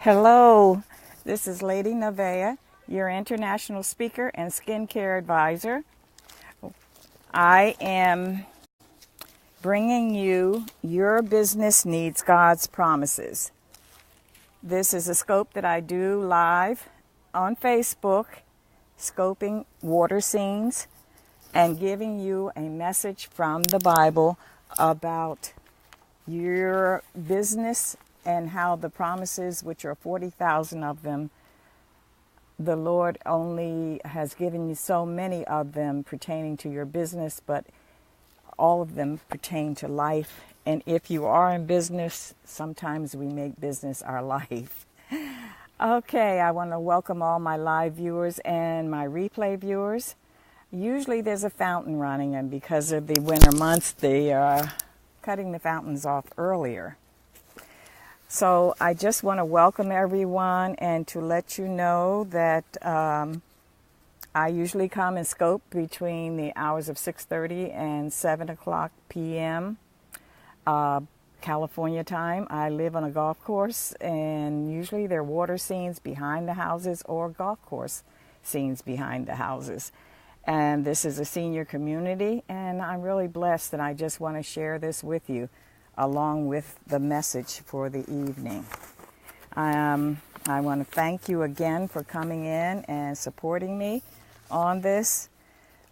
Hello, this is LadyNevaeh, your international speaker and skincare advisor. I am bringing you Your Business Needs God's Promises. This is a scope that I do live on Facebook, scoping water scenes and giving you a message from the Bible about your business and how the promises, which are 40,000 of them, the Lord only has given you so many of them pertaining to your business, but all of them pertain to life. And if you are in business, sometimes we make business our life. Okay, I want to welcome all my live viewers and my replay viewers. Usually there's a fountain running, and because of the winter months, they are cutting the fountains off earlier. So I just want to welcome everyone and to let you know that I usually come and scope between the hours of 6:30 and 7 o'clock p.m. California time. I live on a golf course, and usually there are water scenes behind the houses or golf course scenes behind the houses. And this is a senior community, and I'm really blessed, and I just want to share this with you along with the message for the evening. I want to thank you again for coming in and supporting me on this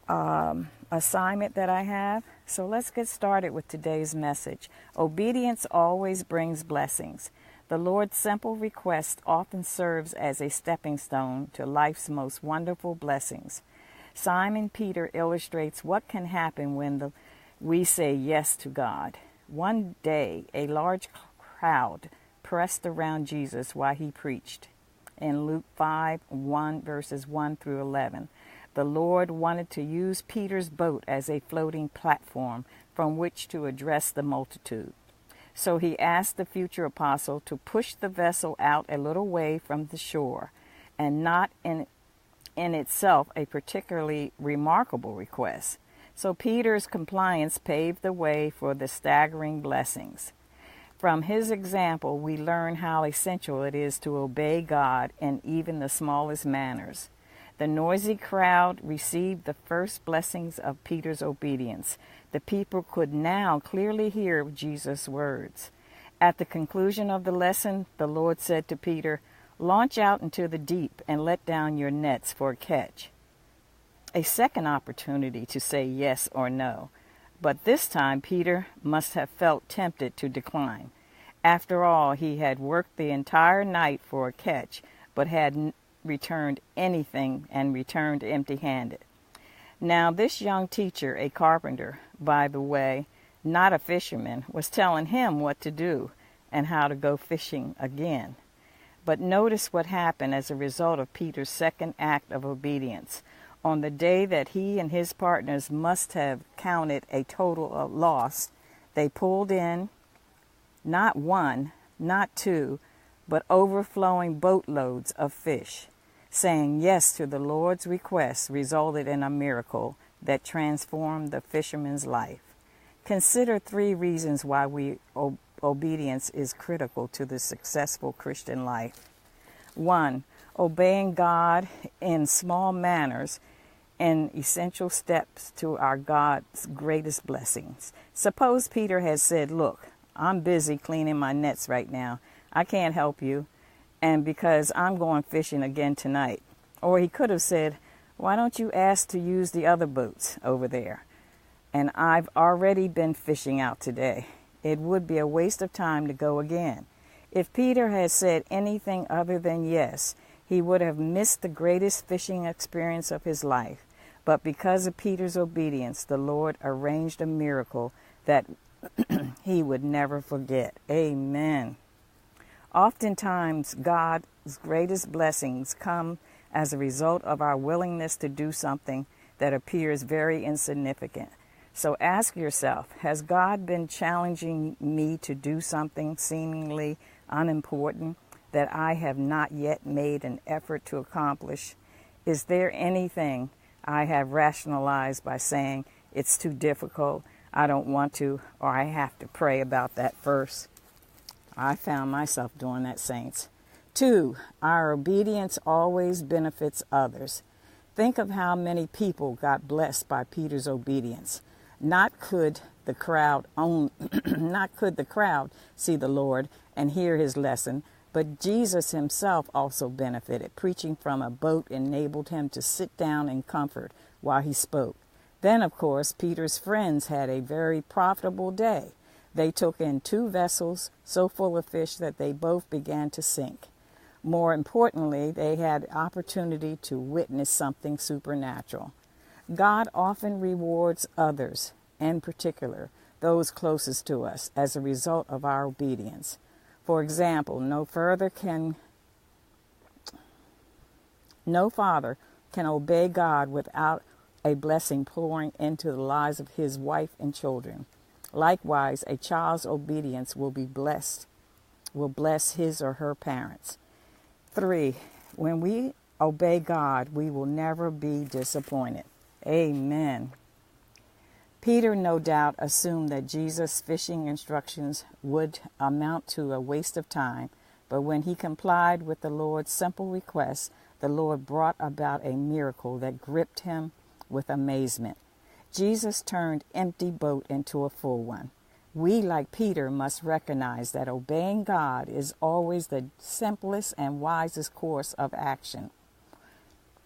assignment that I have. So let's get started with today's message. Obedience always brings blessings. The Lord's simple request often serves as a stepping stone to life's most wonderful blessings. Simon Peter illustrates what can happen when we say yes to God. One day, a large crowd pressed around Jesus while he preached. In Luke 5:1, verses 1 through 11, the Lord wanted to use Peter's boat as a floating platform from which to address the multitude. So he asked the future apostle to push the vessel out a little way from the shore, and not in itself a particularly remarkable request. So Peter's compliance paved the way for the staggering blessings. From his example, we learn how essential it is to obey God in even the smallest manners. The noisy crowd received the first blessings of Peter's obedience. The people could now clearly hear Jesus' words. At the conclusion of the lesson, the Lord said to Peter, "Launch out into the deep and let down your nets for a catch." A second opportunity to say yes or no, but this time Peter must have felt tempted to decline. After all, he had worked the entire night for a catch, but hadn't returned anything and returned empty-handed. Now this young teacher, a carpenter, by the way, not a fisherman, was telling him what to do and how to go fishing again. But notice what happened as a result of Peter's second act of obedience. On the day that he and his partners must have counted a total of loss, they pulled in not one, not two, but overflowing boatloads of fish. Saying yes to the Lord's request resulted in a miracle that transformed the fisherman's life. Consider 3 reasons why obedience is critical to the successful Christian life. 1. Obeying God in small manners and essential steps to our God's greatest blessings. Suppose Peter had said, "Look, I'm busy cleaning my nets right now. I can't help you, and because I'm going fishing again tonight." Or he could have said, "Why don't you ask to use the other boats over there? And I've already been fishing out today. It would be a waste of time to go again." If Peter had said anything other than yes, he would have missed the greatest fishing experience of his life. But because of Peter's obedience, the Lord arranged a miracle that he would never forget. Amen. Oftentimes, God's greatest blessings come as a result of our willingness to do something that appears very insignificant. So ask yourself, has God been challenging me to do something seemingly unimportant that I have not yet made an effort to accomplish? Is there anything I have rationalized by saying it's too difficult, I don't want to, or I have to pray about that first? I found myself doing that, saints. 2, our obedience always benefits others. Think of how many people got blessed by Peter's obedience. Not could the crowd see the Lord and hear his lesson, but Jesus himself also benefited. Preaching from a boat enabled him to sit down in comfort while he spoke. Then, of course, Peter's friends had a very profitable day. They took in 2 vessels so full of fish that they both began to sink. More importantly, they had opportunity to witness something supernatural. God often rewards others, in particular, those closest to us, as a result of our obedience. For example, no father can obey God without a blessing pouring into the lives of his wife and children. Likewise, a child's obedience will bless his or her parents. 3, when we obey God, we will never be disappointed. Amen. Peter no doubt assumed that Jesus' fishing instructions would amount to a waste of time, but when he complied with the Lord's simple request, the Lord brought about a miracle that gripped him with amazement. Jesus turned empty boat into a full one. We, like Peter, must recognize that obeying God is always the simplest and wisest course of action.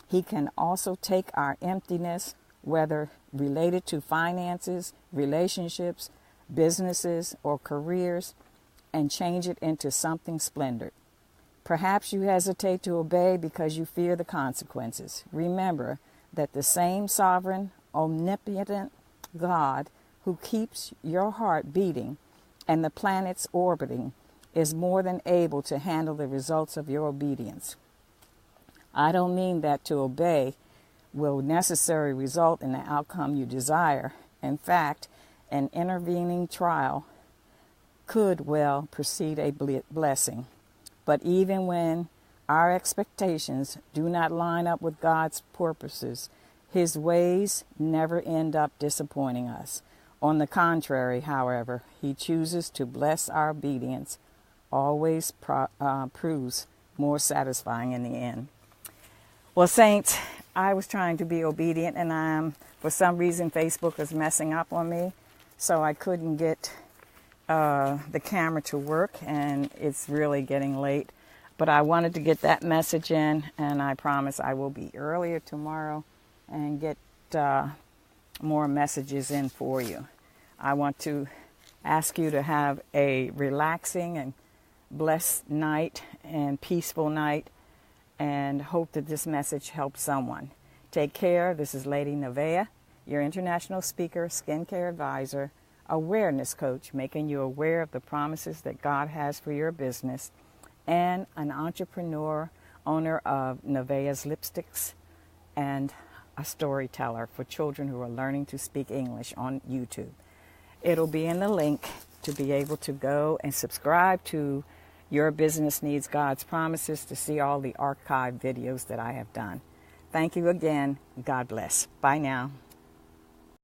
He can also take our emptiness, whether related to finances, relationships, businesses, or careers, and change it into something splendid. Perhaps you hesitate to obey because you fear the consequences. Remember that the same sovereign, omnipotent God who keeps your heart beating and the planets orbiting is more than able to handle the results of your obedience. I don't mean that to obey will necessarily result in the outcome you desire. In fact, an intervening trial could well precede a blessing. But even when our expectations do not line up with God's purposes, his ways never end up disappointing us. On the contrary, however, he chooses to bless our obedience, always proves more satisfying in the end. Well, saints, I was trying to be obedient, and for some reason Facebook is messing up on me, so I couldn't get the camera to work, and it's really getting late. But I wanted to get that message in, and I promise I will be earlier tomorrow and get more messages in for you. I want to ask you to have a relaxing and blessed night and peaceful night, and hope that this message helps someone. Take care. This is LadyNevaeh, your international speaker, skincare advisor, awareness coach, making you aware of the promises that God has for your business, and an entrepreneur, owner of Nevaeh's Lipsticks, and a storyteller for children who are learning to speak English on YouTube. It'll be in the link to be able to go and subscribe to Your Business Needs God's Promises to see all the archived videos that I have done. Thank you again. God bless. Bye now.